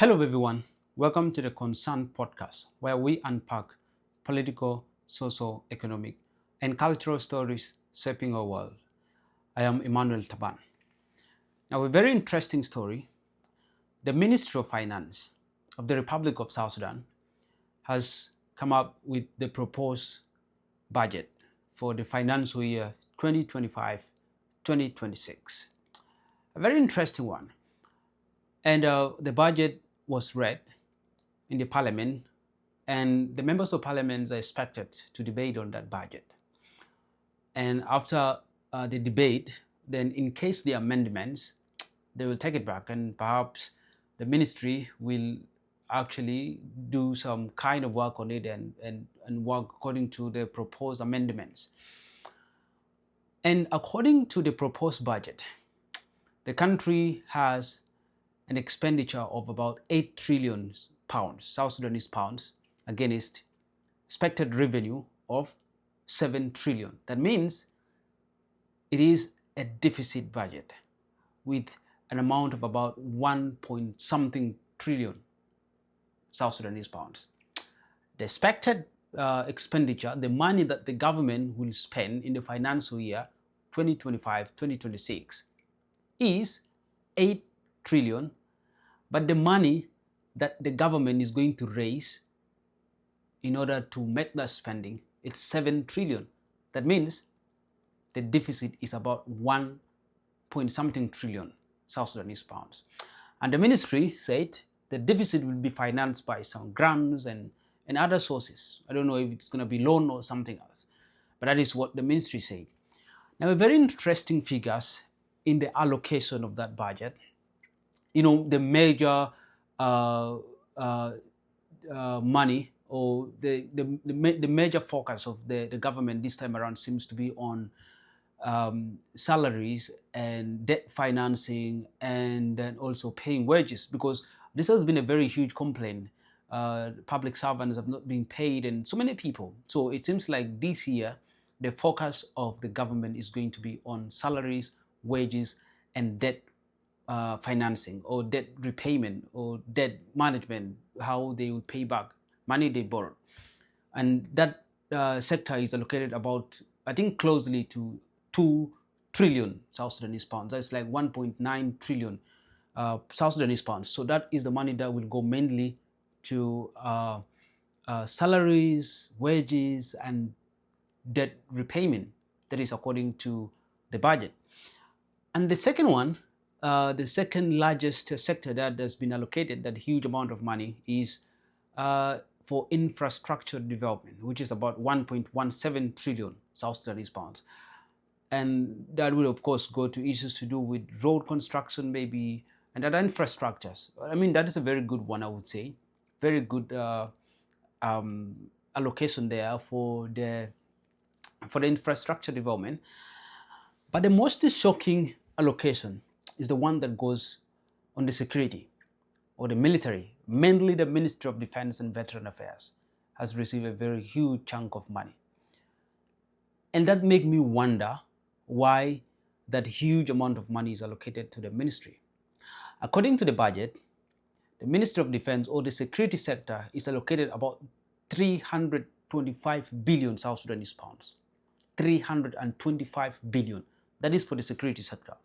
Hello everyone, welcome to the Concern podcast where we unpack political, social, economic and cultural stories shaping our world. I am Emmanuel Taban. Now a very interesting story. The Ministry of Finance of the Republic of South Sudan has come up with the proposed budget for the financial year 2025-2026. A very interesting one. And the budget was read in the parliament, and the members of parliament are expected to debate on that budget. And after the debate, then in case the amendments, they will take it back, and perhaps the ministry will actually do some kind of work on it and work according to the proposed amendments. And according to the proposed budget, the country has an expenditure of about 8 trillion pounds, South Sudanese pounds, against expected revenue of 7 trillion. That means it is a deficit budget with an amount of about 1 point something trillion South Sudanese pounds. The expected expenditure, the money that the government will spend in the financial year 2025-2026 is 8 trillion, but the money that the government is going to raise in order to make that spending, it's 7 trillion. That means the deficit is about 1 point something trillion South Sudanese pounds. And the ministry said the deficit will be financed by some grants and other sources. I don't know if it's going to be loan or something else, but that is what the ministry said. Now, a very interesting figures in the allocation of that budget. You know, the major money or the major focus of the government this time around seems to be on salaries and debt financing, and then also paying wages, because this has been a very huge complaint. Public servants have not been paid, and so many people. So it seems like this year the focus of the government is going to be on salaries, wages, and debt financing or debt repayment or debt management, how they will pay back money they borrowed. And that sector is allocated about, I think, closely to 2 trillion South Sudanese pounds. That's like 1.9 trillion South Sudanese pounds. So that is the money that will go mainly to salaries, wages, and debt repayment. That is according to the budget. And the second one, the second largest sector that has been allocated that huge amount of money is for infrastructure development, which is about 1.17 trillion South Sudanese pounds. And that will, of course, go to issues to do with road construction, maybe, and other infrastructures. I mean, that is a very good one, I would say. Very good allocation there for the infrastructure development. But the most shocking allocation is the one that goes on the security or the military. Mainly the Ministry of Defense and Veteran Affairs has received a very huge chunk of money. And that makes me wonder why that huge amount of money is allocated to the ministry. According to the budget, the Ministry of Defense or the security sector is allocated about 325 billion South Sudanese pounds. 325 billion. That is for the security sector.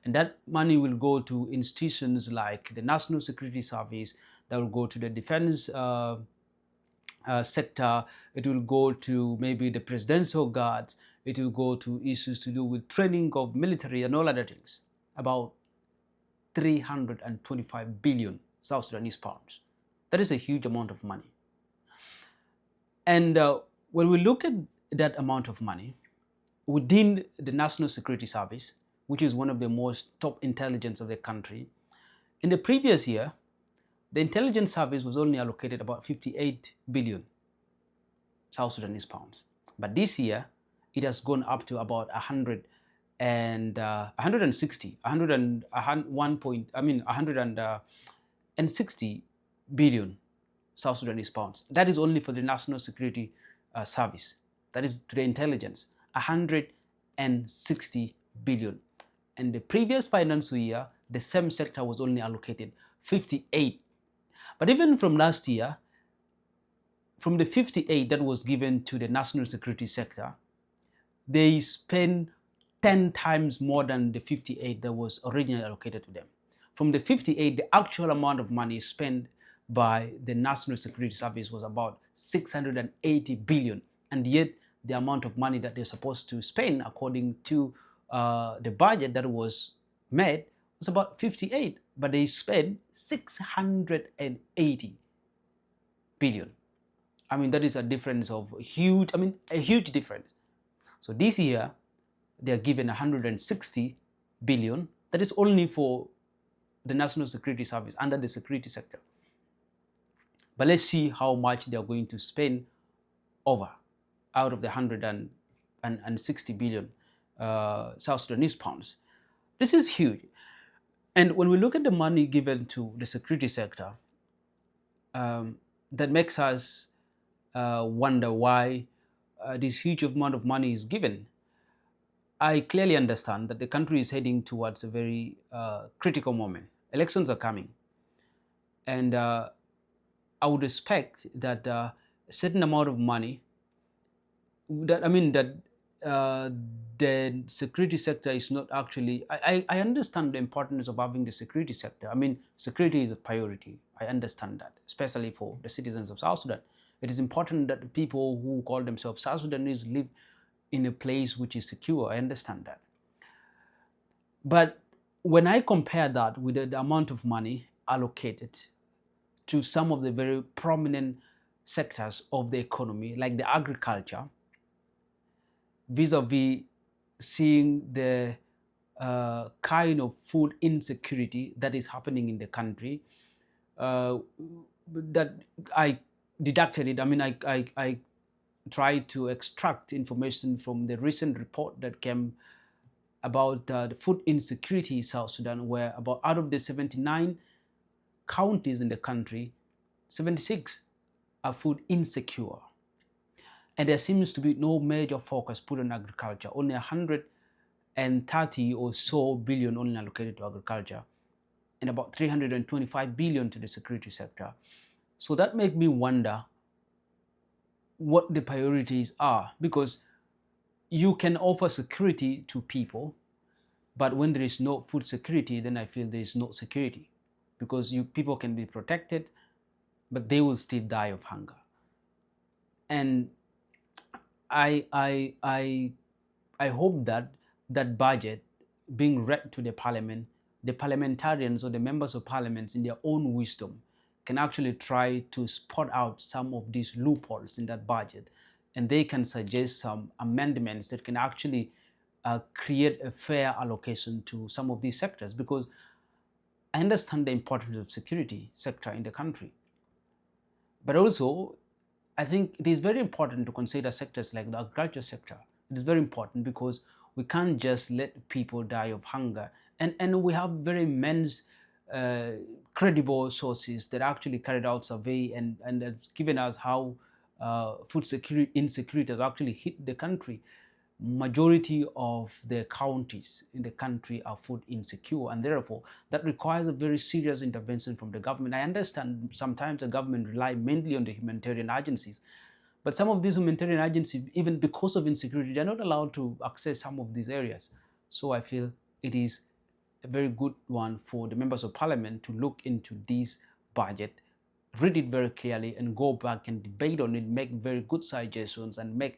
And that money will go to institutions like the National Security Service, that will go to the defense sector, it will go to maybe the presidential guards, it will go to issues to do with training of military and all other things. About 325 billion South Sudanese pounds. That is a huge amount of money. And when we look at that amount of money within the National Security Service, which is one of the most top intelligence of the country, in the previous year, the intelligence service was only allocated about 58 billion South Sudanese pounds. But this year, it has gone up to about 160 billion South Sudanese pounds. That is only for the National Security Service. That is to the intelligence, 160 billion. And the previous financial year, the same sector was only allocated 58 But even from last year, from the 58 that was given to the national security sector, they spent 10 times more than the 58 that was originally allocated to them. From the 58, the actual amount of money spent by the National Security Service was about 680 billion. And yet the amount of money that they're supposed to spend according to the budget that was made was about 58, but they spent 680 billion. I mean, that is a difference of a huge difference. So this year, they are given 160 billion. That is only for the National Security Service under the security sector. But let's see how much they are going to spend out of the 160 billion South Sudanese pounds. This is huge. And when we look at the money given to the security sector, that makes us wonder why this huge amount of money is given. I clearly understand that the country is heading towards a very critical moment. Elections are coming. And I would expect that a certain amount of money, the security sector is not actually, I understand the importance of having the security sector. I mean, security is a priority. I understand that, especially for the citizens of South Sudan. It is important that the people who call themselves South Sudanese live in a place which is secure. I understand that. But when I compare that with the amount of money allocated to some of the very prominent sectors of the economy, like the agriculture, vis-a-vis seeing the kind of food insecurity that is happening in the country, that I deducted it. I mean, I tried to extract information from the recent report that came about the food insecurity in South Sudan, where about out of the 79 counties in the country, 76 are food insecure. And there seems to be no major focus put on agriculture. Only 130 or so billion only allocated to agriculture, and about 325 billion to the security sector. So that makes me wonder what the priorities are, because you can offer security to people, but when there is no food security, then I feel there is no security, because people can be protected, but they will still die of hunger. And I hope that that budget being read to the parliament, the parliamentarians or the members of parliament in their own wisdom can actually try to spot out some of these loopholes in that budget, and they can suggest some amendments that can actually create a fair allocation to some of these sectors, because I understand the importance of security sector in the country. But also, I think it is very important to consider sectors like the agriculture sector. It is very important because we can't just let people die of hunger. And we have very immense credible sources that actually carried out survey and has given us how food security insecurity has actually hit the country. Majority of the counties in the country are food insecure, and therefore that requires a very serious intervention from the government. I understand sometimes the government rely mainly on the humanitarian agencies, but some of these humanitarian agencies, even because of insecurity, they're not allowed to access some of these areas. So I feel it is a very good one for the members of parliament to look into this budget, read it very clearly, and go back and debate on it, make very good suggestions, and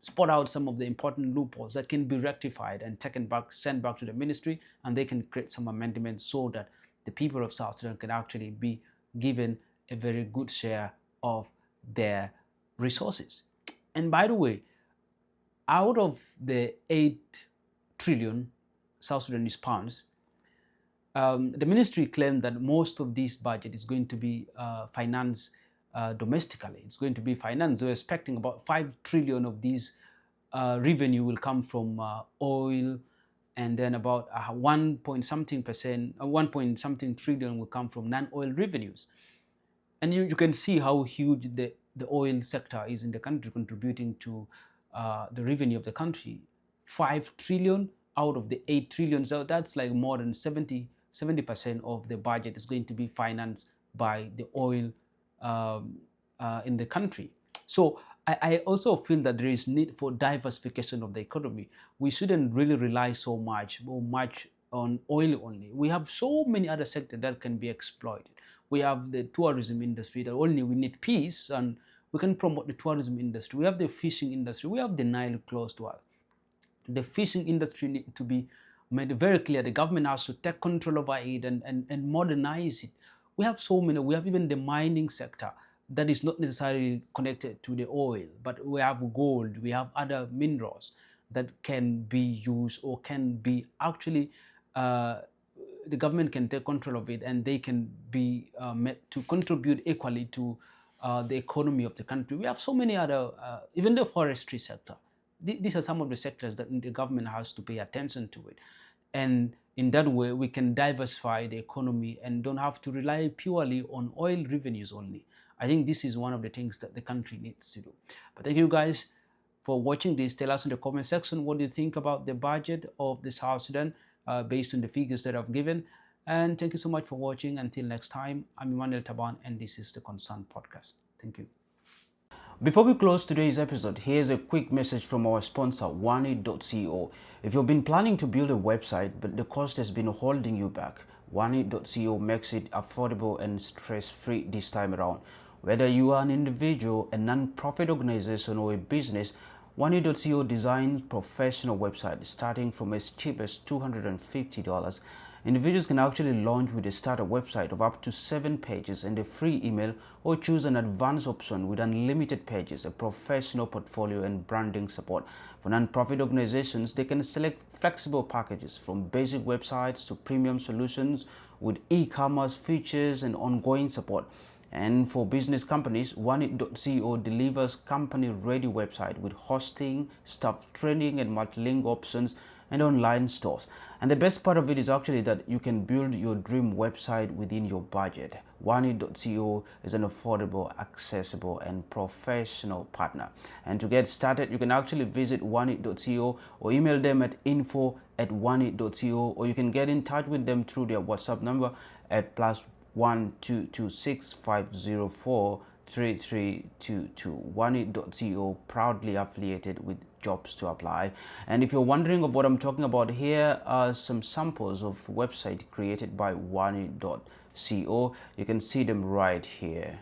spot out some of the important loopholes that can be rectified and taken back, sent back to the ministry, and they can create some amendments so that the people of South Sudan can actually be given a very good share of their resources. And by the way, out of the 8 trillion South Sudanese pounds, the ministry claimed that most of this budget is going to be financed domestically. It's going to be financed. They're expecting about 5 trillion of these revenue will come from oil, and then about 1 point something trillion will come from non-oil revenues. And you can see how huge the oil sector is in the country, contributing to the revenue of the country. 5 trillion out of the 8 trillion, so that's like more than 70% of the budget is going to be financed by the oil in the country. So I also feel that there is need for diversification of the economy. We shouldn't really rely so much on oil only. We have so many other sectors that can be exploited. We have the tourism industry that only we need peace and we can promote the tourism industry. We have the fishing industry. We have the Nile close to us. The fishing industry need to be made very clear. The government has to take control over it and modernize it. We have so many. We have even the mining sector that is not necessarily connected to the oil, but we have gold, we have other minerals that can be used or can be actually, the government can take control of it and they can be made to contribute equally to the economy of the country. We have so many other, even the forestry sector. These are some of the sectors that the government has to pay attention to it. And in that way, we can diversify the economy and don't have to rely purely on oil revenues only. I think this is one of the things that the country needs to do. But thank you guys for watching this. Tell us in the comment section what you think about the budget of the South Sudan based on the figures that I've given. And thank you so much for watching. Until next time, I'm Emmanuel Taban and this is the Concern Podcast. Thank you. Before we close today's episode, here's a quick message from our sponsor, oneit.co. If you've been planning to build a website, but the cost has been holding you back, oneit.co makes it affordable and stress-free this time around. Whether you are an individual, a non-profit organization, or a business, oneit.co designs professional websites starting from as cheap as $250. Individuals can actually launch with a starter website of up to 7 pages and a free email, or choose an advanced option with unlimited pages, a professional portfolio, and branding support. For non-profit organizations, they can select flexible packages from basic websites to premium solutions with e-commerce features and ongoing support. And for business companies, oneit.co delivers company-ready website with hosting, staff training, and multilingual options and online stores. And the best part of it is actually that you can build your dream website within your budget. oneit.co is an affordable, accessible, and professional partner. And to get started, you can actually visit oneit.co or email them at info@oneit.co, or you can get in touch with them through their WhatsApp number at +1 226 504 3322. oneit.co, proudly affiliated with Jobs to Apply. And if you're wondering of what I'm talking about, here are some samples of website created by oneit.co. You can see them right here.